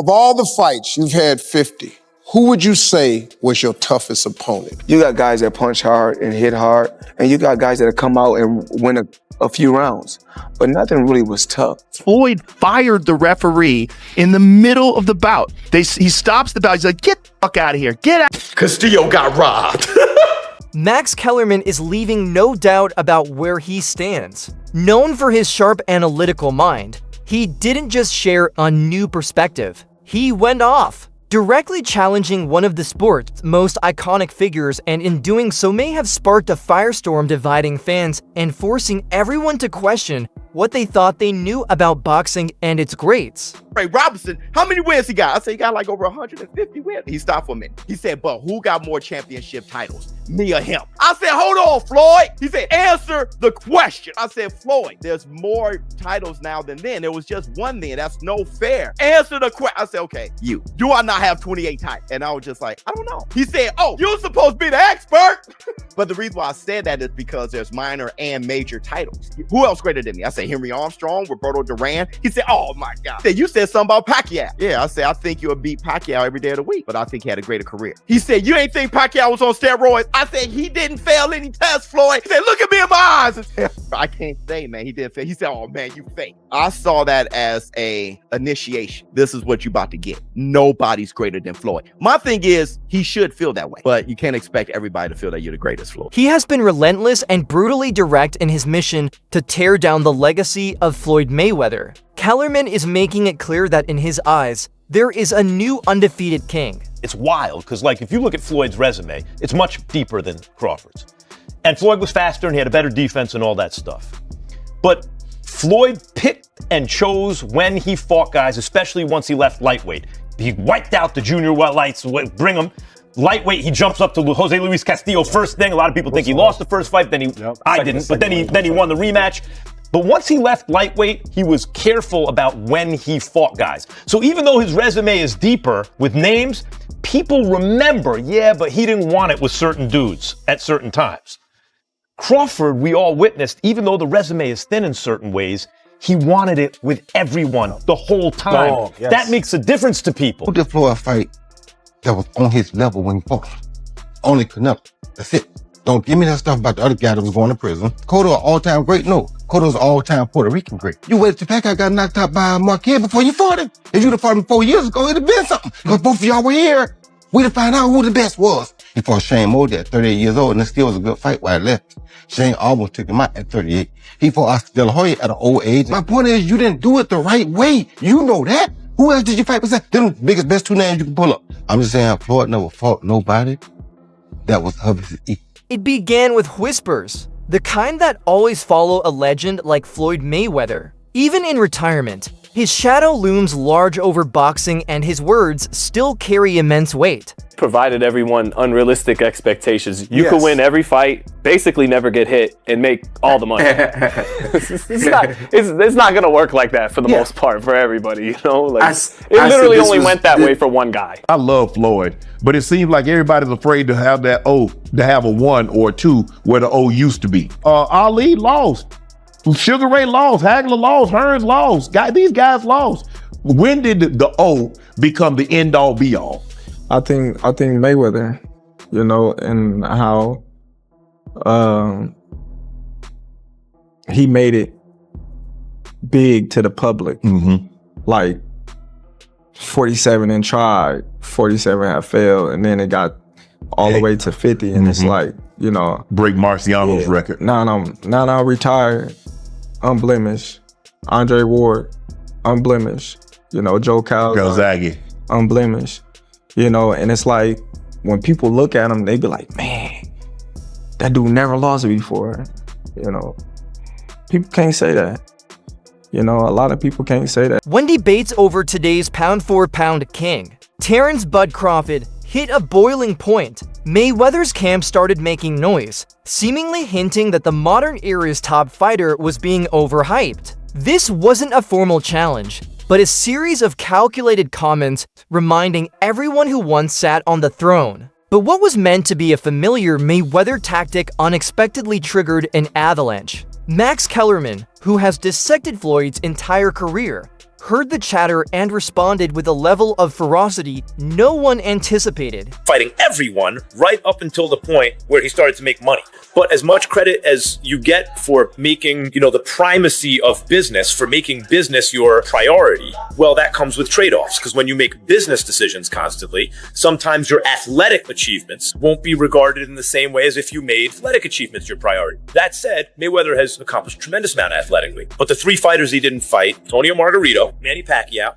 Of all the fights, you've had 50. Who would you say was your toughest opponent? You got guys that punch hard and hit hard, and you got guys that come out and win a few rounds. But nothing really was tough. Floyd fired the referee in the middle of the bout. He stops the bout. He's like, get the fuck out of here. Get out. Castillo got robbed. Max Kellerman is leaving no doubt about where he stands. Known for his sharp analytical mind, he didn't just share a new perspective. He went off, directly challenging one of the sport's most iconic figures, and in doing so may have sparked a firestorm dividing fans and forcing everyone to question what they thought they knew about boxing and its greats. Ray Robinson, how many wins he got? I said he got like over 150 wins. He stopped for a minute. He said, but who got more championship titles? Me or him? I said, hold on, Floyd. He said, answer the question. I said, Floyd, there's more titles now than then. There was just one then. That's no fair. Answer the question. I said, okay, you. Do I not have 28 titles? And I was just like, I don't know. He said, oh, you're supposed to be the expert. But the reason why I said that is because there's minor and major titles. Who else greater than me? I said, Henry Armstrong, Roberto Duran. He said, oh my God. You said something about Pacquiao. Yeah, I said, I think you'll beat Pacquiao every day of the week, but I think he had a greater career. He said, you ain't think Pacquiao was on steroids? I said, he didn't fail any tests, Floyd. He said, look at me in my eyes. I can't say, man, he didn't fail. He said, oh man, you fake. I saw that as a initiation. This is what you about to get. Nobody's greater than Floyd. My thing is, he should feel that way, but you can't expect everybody to feel that you're the greatest, Floyd. He has been relentless and brutally direct in his mission to tear down the legacy of Floyd Mayweather. Kellerman is making it clear that in his eyes, there is a new undefeated king. It's wild, because like if you look at Floyd's resume, it's much deeper than Crawford's. And Floyd was faster and he had a better defense and all that stuff. But Floyd picked and chose when he fought guys, especially once he left lightweight. He wiped out the junior lights, bring him. Lightweight, he jumps up to Jose Luis Castillo first thing. A lot of people think he lost the first fight, then I didn't, but then he won the rematch. But once he left lightweight, he was careful about when he fought guys. So even though his resume is deeper with names, people remember, yeah, but he didn't want it with certain dudes at certain times. Crawford, we all witnessed, even though the resume is thin in certain ways, he wanted it with everyone the whole time. Oh, yes. That makes a difference to people. Who did Floyd fight that was on his level when he fought? Only Canelo. That's it. Don't give me that stuff about the other guy that was going to prison. Cotto, an all-time great? No. Cotto's an all-time Puerto Rican great. You waited till Pacquiao got knocked out by Marquez before you fought him. If you'd have fought him 4 years ago, it'd have been something. Because both of y'all were here. We'd have found out who the best was. He fought Shane Mosley at 38 years old, and it still was a good fight while I left. Shane almost took him out at 38. He fought Oscar De La Hoya at an old age. My point is, you didn't do it the right way. You know that. Who else did you fight besides them best two names you can pull up? I'm just saying, Floyd never fought nobody that was of his equal. It began with whispers, the kind that always follow a legend like Floyd Mayweather. Even in retirement, his shadow looms large over boxing and his words still carry immense weight. Provided everyone unrealistic expectations. You could win every fight, basically never get hit, and make all the money. it's not going to work like that for the most part for everybody, you know? Like, it literally only went that way for one guy. I love Floyd, but it seems like everybody's afraid to have that O, to have a 1 or 2 where the O used to be. Ali lost. Sugar Ray lost. Hagler lost. Hearns lost. These guys lost. When did the O become the end-all, be-all? I think Mayweather, you know, and how he made it big to the public. Mm-hmm. Like 47 and tried, 47 have failed, and then it got all the way to 50, and it's like, you know, break Marciano's record. Now retired, unblemished. Andre Ward, unblemished. You know, Joe Calzaghe, unblemished. You know, and it's like, when people look at him, they be like, man, that dude never lost before. You know, people can't say that. You know, a lot of people can't say that. When debates over today's pound-for-pound king, Terence "Bud" Crawford, hit a boiling point, Mayweather's camp started making noise, seemingly hinting that the modern era's top fighter was being overhyped. This wasn't a formal challenge, but a series of calculated comments reminding everyone who once sat on the throne. But what was meant to be a familiar Mayweather tactic unexpectedly triggered an avalanche. Max Kellerman, who has dissected Floyd's entire career, heard the chatter and responded with a level of ferocity no one anticipated. Fighting everyone right up until the point where he started to make money. But as much credit as you get for making, the primacy of business, for making business your priority, well, that comes with trade-offs. Because when you make business decisions constantly, sometimes your athletic achievements won't be regarded in the same way as if you made athletic achievements your priority. That said, Mayweather has accomplished a tremendous amount athletically. But the 3 fighters he didn't fight, Antonio Margarito, Manny Pacquiao,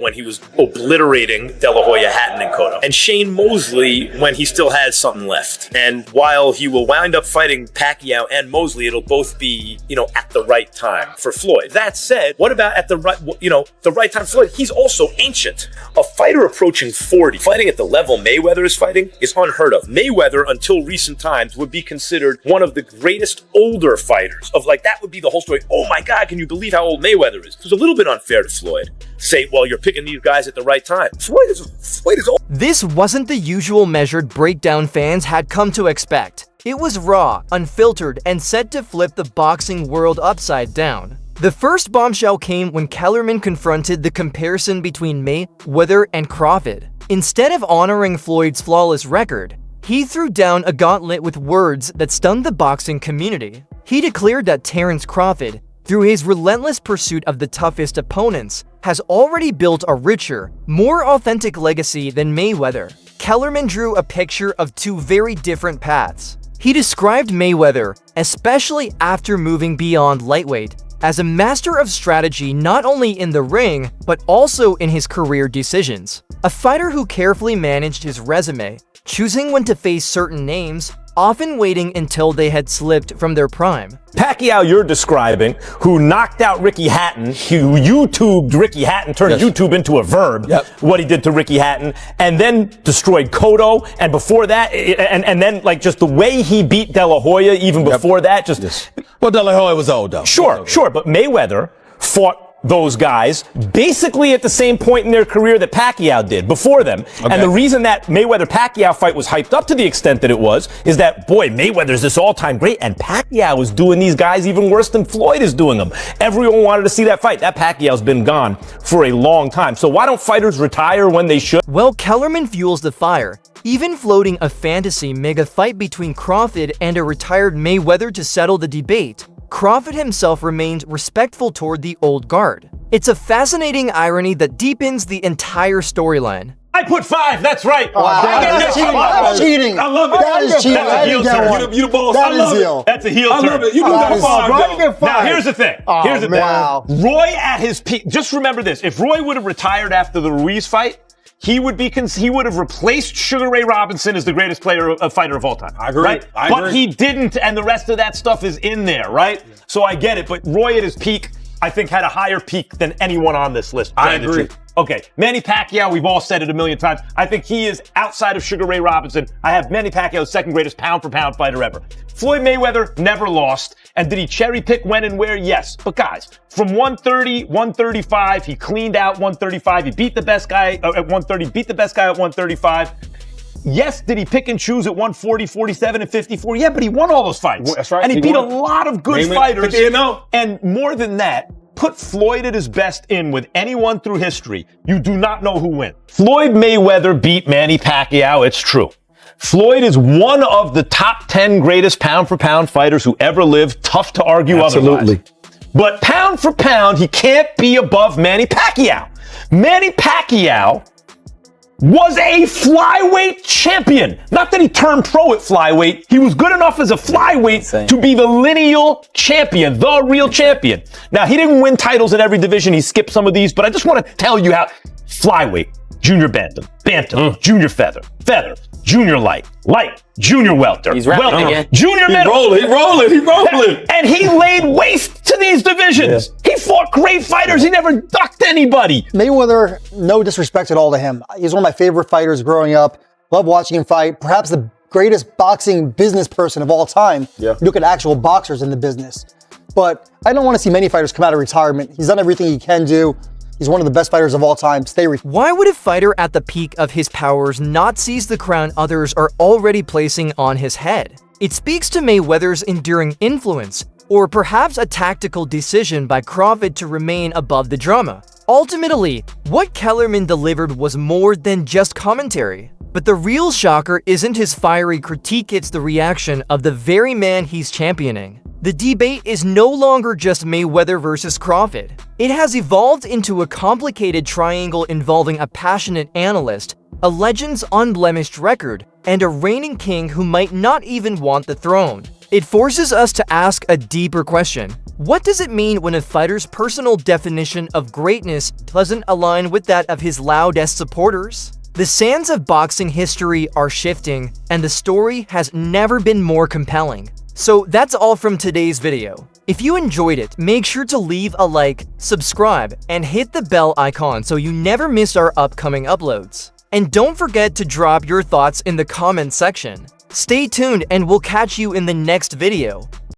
when he was obliterating De La Hoya, Hatton, and Cotto, and Shane Mosley when he still had something left. And while he will wind up fighting Pacquiao and Mosley, it'll both be, at the right time for Floyd. That said, what about at the right time for Floyd? He's also ancient. A fighter approaching 40, fighting at the level Mayweather is fighting, is unheard of. Mayweather, until recent times, would be considered one of the greatest older fighters that would be the whole story. Oh my God, can you believe how old Mayweather is? It was a little bit unfair to Floyd. Say, well, you're picking these guys at the right time. Floyd is old. This wasn't the usual measured breakdown fans had come to expect. It was raw, unfiltered, and set to flip the boxing world upside down. The first bombshell came when Kellerman confronted the comparison between Mayweather and Crawford. Instead of honoring Floyd's flawless record, he threw down a gauntlet with words that stunned the boxing community. He declared that Terence Crawford, through his relentless pursuit of the toughest opponents, has already built a richer, more authentic legacy than Mayweather. Kellerman drew a picture of 2 very different paths. He described Mayweather, especially after moving beyond lightweight, as a master of strategy not only in the ring, but also in his career decisions. A fighter who carefully managed his resume, choosing when to face certain names, often waiting until they had slipped from their prime. Pacquiao you're describing, who knocked out Ricky Hatton, who YouTubed Ricky Hatton, turned YouTube into a verb, what he did to Ricky Hatton, and then destroyed Cotto, and before that, and then just the way he beat De La Hoya even before that, Well, De La Hoya was old though. Sure, but Mayweather fought those guys basically at the same point in their career that Pacquiao did before them. Okay. And the reason that Mayweather-Pacquiao fight was hyped up to the extent that it was is that, boy, Mayweather's this all-time great, and Pacquiao was doing these guys even worse than Floyd is doing them. Everyone wanted to see that fight. That Pacquiao's been gone for a long time. So why don't fighters retire when they should? Well, Kellerman fuels the fire, even floating a fantasy mega fight between Crawford and a retired Mayweather to settle the debate. Crawford himself remained respectful toward the old guard. It's a fascinating irony that deepens the entire storyline. I put 5, that's right. That's cheating. I love it. That is cheating. That's a heel turn. You the boss. That is heel. That's a heel I turn. love it. You do that 5. Why you get 5? Now, here's the thing. Wow. Roy at his peak, just remember this. If Roy would have retired after the Ruiz fight, he would have replaced Sugar Ray Robinson as the greatest fighter of all time. I agree. Right? I agree. But he didn't, and the rest of that stuff is in there, right? Yeah. So I get it, but Roy at his peak, I think, had a higher peak than anyone on this list. I agree. Okay, Manny Pacquiao, we've all said it a million times. I think he is, outside of Sugar Ray Robinson, I have Manny Pacquiao's second greatest pound-for-pound fighter ever. Floyd Mayweather never lost. And did he cherry pick when and where? Yes. But guys, from 130, 135, he cleaned out 135. He beat the best guy at 130, beat the best guy at 135. Yes, did he pick and choose at 140, 47, and 54? Yeah, but he won all those fights. That's right. And he beat a lot of good fighters. And more than that, put Floyd at his best in with anyone through history, you do not know who wins. Floyd Mayweather beat Manny Pacquiao, it's true. Floyd is one of the top 10 greatest pound-for-pound fighters who ever lived. Tough to argue otherwise. But pound for pound, he can't be above Manny Pacquiao. Manny Pacquiao was a flyweight champion. Not that he turned pro at flyweight. He was good enough as a flyweight to be the lineal champion, the real champion. Now, he didn't win titles in every division. He skipped some of these, but I just want to tell you how flyweight, junior bantam, junior feather, junior light, junior welter, He's rapping again. Junior middle. He rolling. And he laid waste to these divisions. Yeah. He fought great fighters. He never ducked anybody. Mayweather, no disrespect at all to him. He's one of my favorite fighters growing up. Love watching him fight. Perhaps the greatest boxing business person of all time. Yeah. Look at actual boxers in the business. But I don't want to see many fighters come out of retirement. He's done everything he can do. He's one of the best fighters of all time. Why would a fighter at the peak of his powers not seize the crown others are already placing on his head? It speaks to Mayweather's enduring influence, or perhaps a tactical decision by Crawford to remain above the drama. Ultimately, what Kellerman delivered was more than just commentary. But the real shocker isn't his fiery critique, it's the reaction of the very man he's championing. The debate is no longer just Mayweather versus Crawford. It has evolved into a complicated triangle involving a passionate analyst, a legend's unblemished record, and a reigning king who might not even want the throne. It forces us to ask a deeper question. What does it mean when a fighter's personal definition of greatness doesn't align with that of his loudest supporters? The sands of boxing history are shifting, and the story has never been more compelling. So that's all from today's video. If you enjoyed it, make sure to leave a like, subscribe, and hit the bell icon so you never miss our upcoming uploads. And don't forget to drop your thoughts in the comments section. Stay tuned and we'll catch you in the next video.